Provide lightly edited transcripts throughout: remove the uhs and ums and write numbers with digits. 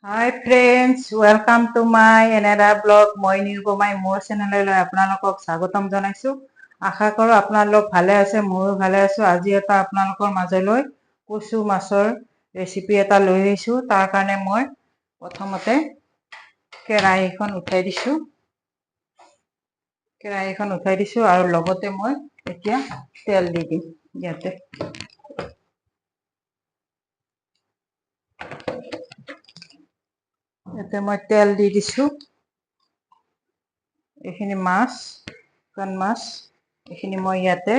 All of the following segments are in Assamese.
Hi friends, welcome to my another blog. মই নিৰুপমাই মোৰ চেনেললৈ আপোনালোকক স্বাগতম জনাইছো। আশা কৰো আপোনালোক ভালে আছে, ময়ো ভালে আছো। আজি এটা আপোনালোকৰ মাজলৈ কচু মাছৰ ৰেচিপি এটা লৈ আহিছো। তাৰ কাৰণে মই প্ৰথমতে কেৰাহীখন উঠাই দিছো আৰু লগতে মই এতিয়া তেল দি দিম। ইয়াতে মই তেল দি দিছো। এইখিনি মাছ, শুকান মাছ, এইখিনি মই ইয়াতে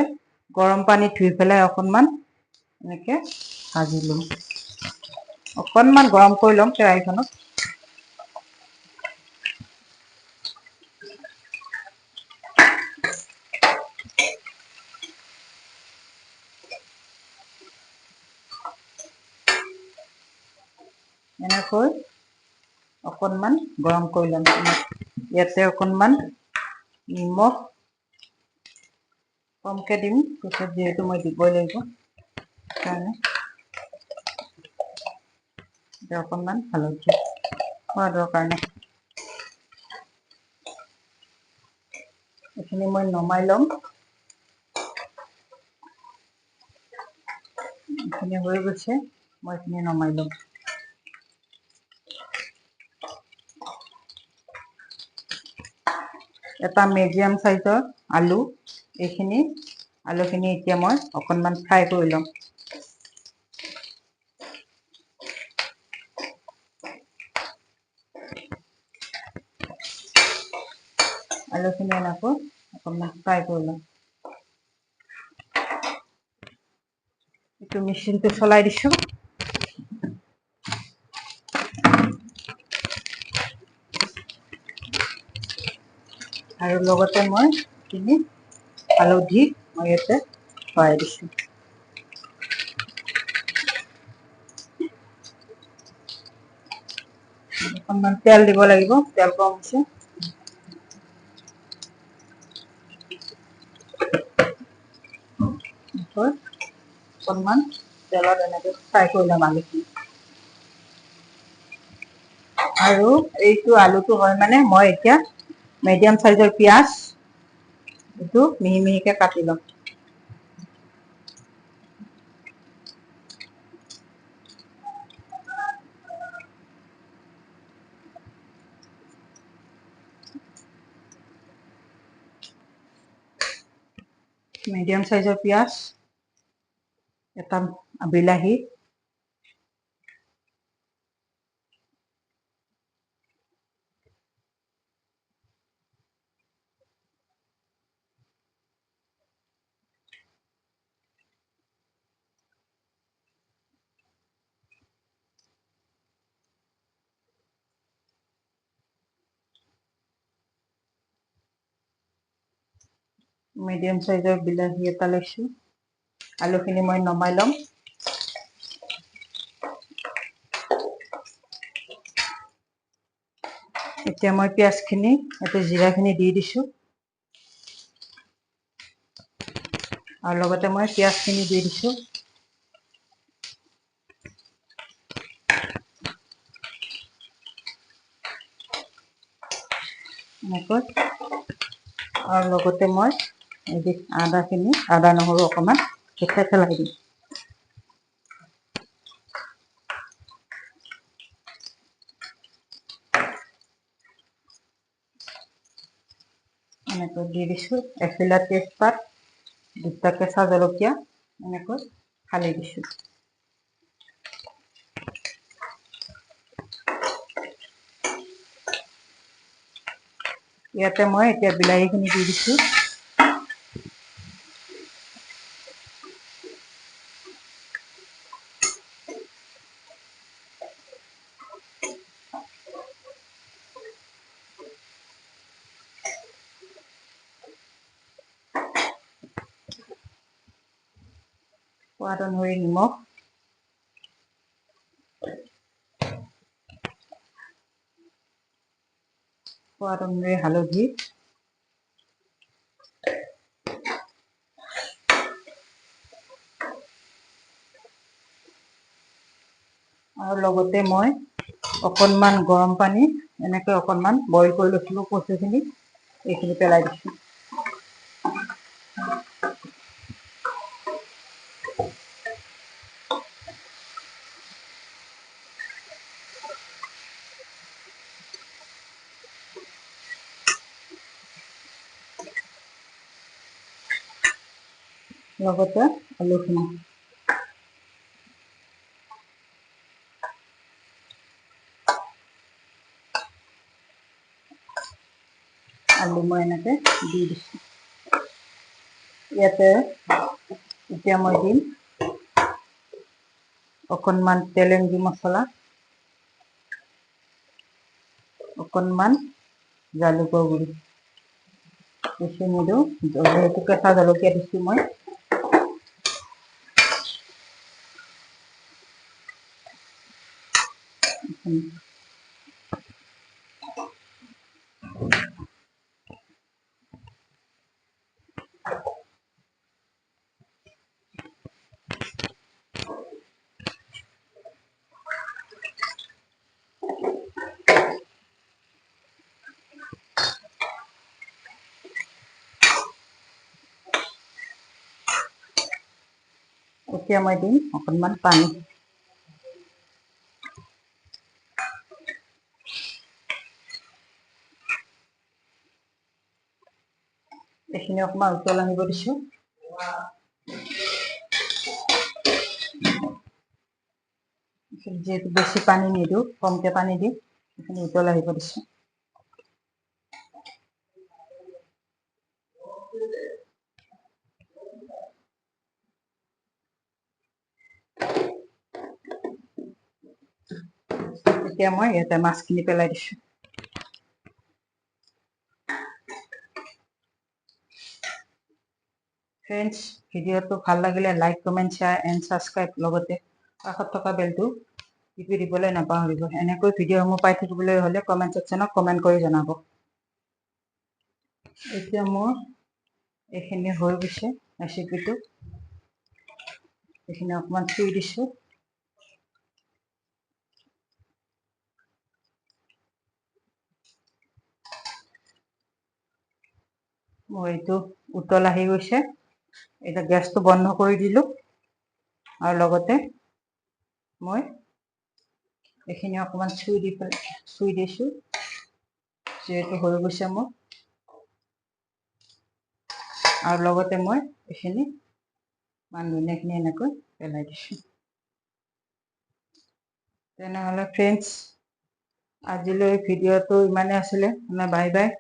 গৰম পানী ধুই পেলাই অকণমান এনেকে ভাজি লম। অকণমান গৰম কৰি ল'ম কেৰাহীখনত। এনেকৈ অকণমান গৰম কৰি ল'ম। ইয়াতে অকণমান নিমখ কমকে দিম, পিছত যিহেতু মই দিবই লাগিব কাৰণে। অকণমান হালধি সোৱাদৰ কাৰণে। এইখিনি মই নমাই ল'ম। এইখিনি হৈ গৈছে, মই এইখিনি নমাই ল'ম। এটা মিডিয়াম সাইজৰ আলু, আলুখিনি এতিয়া মই অকণমান ফ্ৰাই কৰি ল'ম। আলুখিনি এনেকৈ অকণমান ফ্ৰাই কৰি ল'ম। এইটো মেচিনটো চলাই দিছো। আৰু লগতে মই এইখিনি হালধি মই ইয়াতে ভৰাই দিছো। অকণমান তেল দিব লাগিব, তেল কম হৈছে। অকণমান তেলত এনেকৈ ফ্ৰাই কৰি ল'ম আলুখিনি। আৰু এইটো আলুটো হয় মানে মই এতিয়া মিডিয়াম সাইজৰ পিঁয়াজ এইটো মিহি মিহিকে কাটি ল'ম। মিডিয়াম সাইজৰ পিঁয়াজ, এটা বিলাহী, মিডিয়াম সাইজৰ বিলাহী এটা লৈছো। আলুখিনি মই নমাই ল'ম। এতিয়া মই পিঁয়াজখিনি, জিৰাখিনি দি দিছো। আৰু লগতে মই পিঁয়াজখিনি দি দিছো। এনেকৈ আৰু লগতে মই আদা নহৰু অকণমান থেতেলাই দিম। এনেকৈ দি দিছো। এখিলা তেজপাত, দুটা কেঁচা জলকীয়া এনেকৈ ফালি দিছো। ইয়াতে মই এতিয়া বিলাহীখিনি দি দিছো। সোৱাদ অনুসৰি নিমখ, সোৱাদ অনুসৰি হালধি, আৰু লগতে মই অকণমান গৰম পানী এনেকৈ অকণমান বইল কৰি লৈছিলোঁ কচুখিনি, এইখিনি পেলাই দিছোঁ। লগতে আলুখিনি। আলু মই এনেকৈ দি দিছোঁ। ইয়াতে এতিয়া মই দিম অকণমান তেলেংগী মছলা, অকণমান জালুকৰ গুড়ি, বেছি নিদিওঁ, যিহেতু কেঁচা জলকীয়া দিছোঁ মই। এতিয়া মই দিম অকণমান পানী। এইখিনি অকণমান উতল আহিব দিছোঁ। যিহেতু বেছি পানী নিদিওঁ, কমকৈ পানী দিম, এইখিনি উতল আহিব দিছোঁ। এতিয়া মই ইয়াতে মাছখিনি পেলাই দিছোঁ। ফ্ৰেণ্ডছ, ভিডিঅ'টো ভাল লাগিলে like, comment, share and subscribe, লগতে কাষত থকা বেলটো টিপি দিবলৈ নাপাহৰিব। এনেকৈ ভিডিঅ'সমূহ পাই থাকিবলৈ হ'লে কমেণ্ট ছেকশ্যনত কমেণ্ট কৰি জনাব। এতিয়া মোৰ এইখিনি হৈ গৈছে ৰেচিপিটো। এইখিনি অকণমান থৈ দিছোঁ। মোৰ এইটো উতল আহি গৈছে। এতিয়া গেছটো বন্ধ কৰি দিলোঁ, আৰু লগতে মই এইখিনি অকণমান চুই দিছোঁ, যিহেতু হৈ গৈছে মোৰ। আৰু লগতে মই এইখিনি মান ধনিয়াখিনি এনেকৈ পেলাই দিছোঁ। তেনেহ'লে ফ্ৰেণ্ডছ, আজিলৈ ভিডিঅ'টো ইমানে আছিলে। Bye bye.